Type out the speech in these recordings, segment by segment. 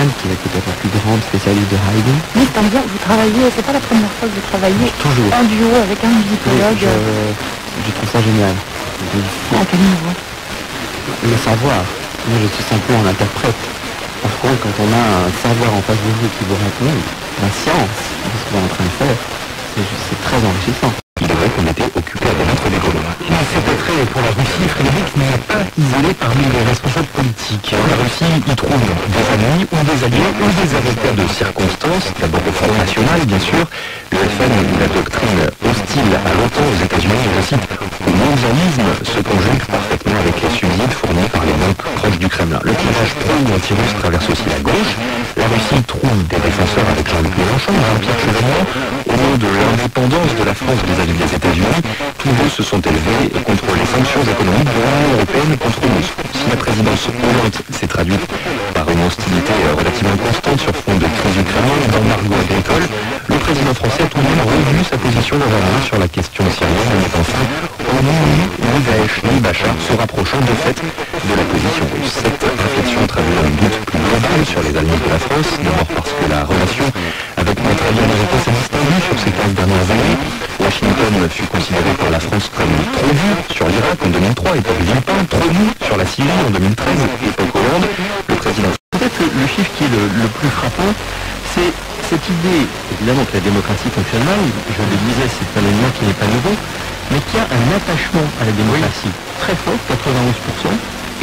Neumann, qui est peut-être la plus grande spécialiste de Haydn. Mais par exemple, vous travaillez, c'est pas la première fois que vous travaillez Toujours. en duo avec un musicologue. Je trouve ça génial. À quel niveau? Le savoir. Moi, je suis simplement un interprète. Par contre, quand on a un savoir en face de vous qui vous répond, la science de ce qu'on est en train de faire, c'est très enrichissant. Il est vrai qu'on était occupé à débattre des Gaulois. Cet attrait pour la Russie, Frédéric, n'est pas isolé parmi les responsables politiques. La Russie y trouve des amis ou des alliés ou des adversaires de circonstances. D'abord au Front National, bien sûr. Le FN, la doctrine hostile à longtemps aux États-Unis, je cite, au mondialisme, se conjugue parfaitement avec les subsides fournis par les banques proches du Kremlin. Le clivage pro ou anti-russe traverse aussi la gauche. La Russie trouve des défenseurs avec Jean-Luc Mélenchon, Jean-Pierre Chevènement, au nom de l'indépendance de la France vis-à-vis des États-Unis. Tous deux se sont élevés contre les sanctions économiques de l'Union européenne contre Moscou. Si la présidence Hollande s'est traduite par une hostilité relativement constante sur fond de crise ukrainienne et d'embargo agricole, le président français a tout de même revu sa position dans un mois sur la question syrienne en mettant fin au ni Daesh ni Bachar, se rapprochant de fait de la position russe. Cette réflexion traduit un doute plus global sur les alliés de la France, d'abord parce que la relation avec notre allié américain s'est distendue sur ces 15 dernières années. Washington fut considéré par la France comme trop dur sur l'Irak en 2003, époque Villepin, trop mou sur la Syrie en 2013, époque Hollande. Le président... Peut-être que le chiffre qui est le plus frappant, c'est cette idée, évidemment que la démocratie fonctionne mal, je le disais, c'est un élément qui n'est pas nouveau, mais qui a un attachement à la démocratie très fort, 91%,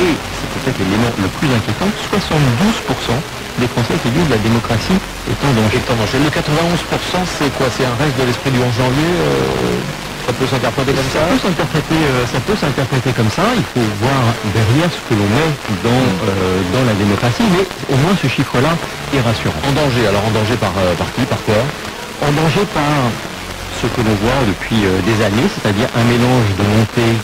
et c'est peut-être l'élément le plus inquiétant, 72% des Français qui disent que la démocratie est en danger. Le 91%, c'est quoi? C'est un reste de l'esprit du 11 janvier ça peut s'interpréter comme ça? Ça peut s'interpréter comme ça. Il faut voir derrière ce que l'on met dans la démocratie, mais au moins ce chiffre-là est rassurant. En danger, alors en danger par qui? Par quoi? En danger par ce que l'on voit depuis des années, c'est-à-dire un mélange de montée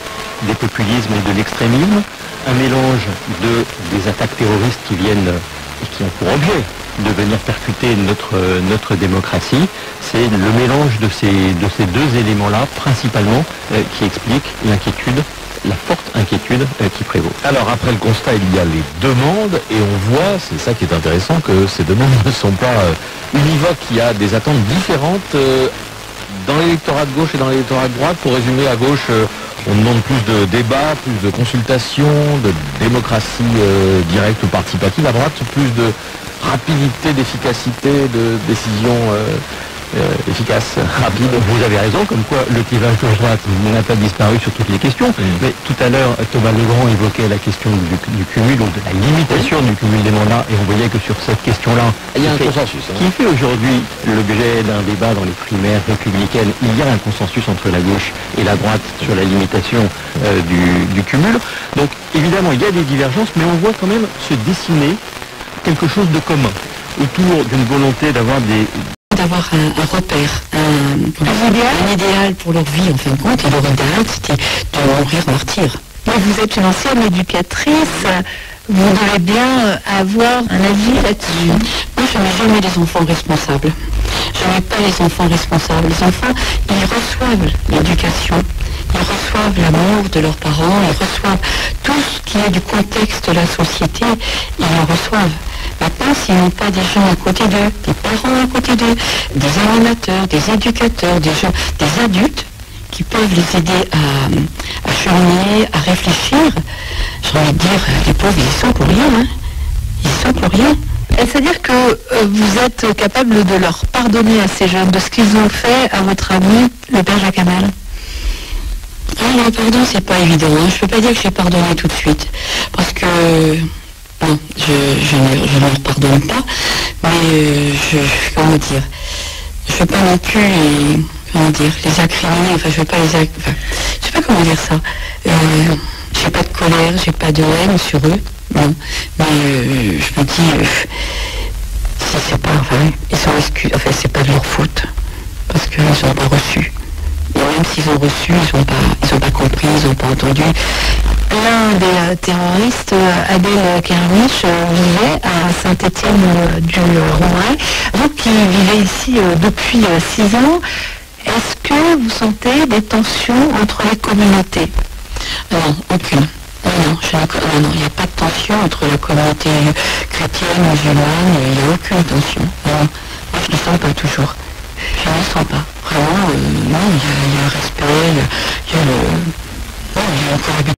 des populismes et de l'extrémisme, un mélange des attaques terroristes qui viennent et qui ont pour objet de venir percuter notre démocratie. C'est le mélange de ces deux éléments-là, principalement, qui explique l'inquiétude, la forte inquiétude qui prévaut. Alors après le constat, il y a les demandes, et on voit, c'est ça qui est intéressant, que ces demandes ne sont pas univoques. Il y a des attentes différentes dans l'électorat de gauche et dans l'électorat de droite. Pour résumer, à gauche, on demande plus de débats, plus de consultations, de démocratie directe ou participative. À droite, plus de rapidité, d'efficacité, de décision efficace, rapide. Vous avez raison, comme quoi le clivage gauche-droite n'a pas disparu sur toutes les questions. Mais tout à l'heure, Thomas Legrand évoquait la question du cumul, donc de la limitation du cumul des mandats, et on voyait que sur cette question-là, il y a un consensus. Qui fait aujourd'hui l'objet d'un débat dans les primaires républicaines. Il y a un consensus entre la gauche et la droite sur la limitation du cumul. Donc évidemment, il y a des divergences, mais on voit quand même se dessiner quelque chose de commun autour d'une volonté d'avoir un repère, un idéal pour leur vie en fin de compte, et leur idéal c'était de mourir martyr. Mais vous êtes une ancienne éducatrice, vous devez bien avoir un avis là-dessus. Moi je n'ai jamais des enfants responsables. Je n'ai pas les enfants responsables. Les enfants, ils reçoivent l'éducation, ils reçoivent l'amour de leurs parents, ils reçoivent tout ce qui est du contexte de la société, ils le reçoivent. Maintenant, s'ils n'ont pas des gens à côté d'eux, des parents à côté d'eux, des animateurs, des éducateurs, des gens, des adultes qui peuvent les aider à cheminer, à réfléchir, j'ai envie de dire, les pauvres, ils sont pour rien, hein. Ils sont pour rien. C'est-à-dire que vous êtes capable de leur pardonner à ces jeunes de ce qu'ils ont fait à votre ami, le père Jacques Hamel? Ah, le pardon, c'est pas évident, hein. Je peux pas dire que j'ai pardonné tout de suite, parce que... Bon, je ne leur pardonne pas, mais comment dire, je ne veux pas non plus les incriminer, enfin je veux pas je sais pas comment dire ça. J'ai pas de colère, j'ai pas de haine sur eux, bon, mais je me dis, si c'est pas, enfin, ils sont excusés, enfin c'est pas de leur faute, parce qu'ils n'ont pas reçu. Et même s'ils ont reçu, ils ont pas compris, ils n'ont pas entendu. L'un des terroristes, Adel Kermiche, vivait à Saint-Étienne du Rouvray. Vous qui vivez ici depuis 6 ans, est-ce que vous sentez des tensions entre les communautés? Non, aucune. Non, il n'y a pas de tension entre la communauté chrétienne, musulmane, il n'y a aucune tension. Non, moi je ne le sens pas toujours. Je ne le sens pas. Vraiment, non, il y a un respect, il y a le... Non, il y a une cohabitation.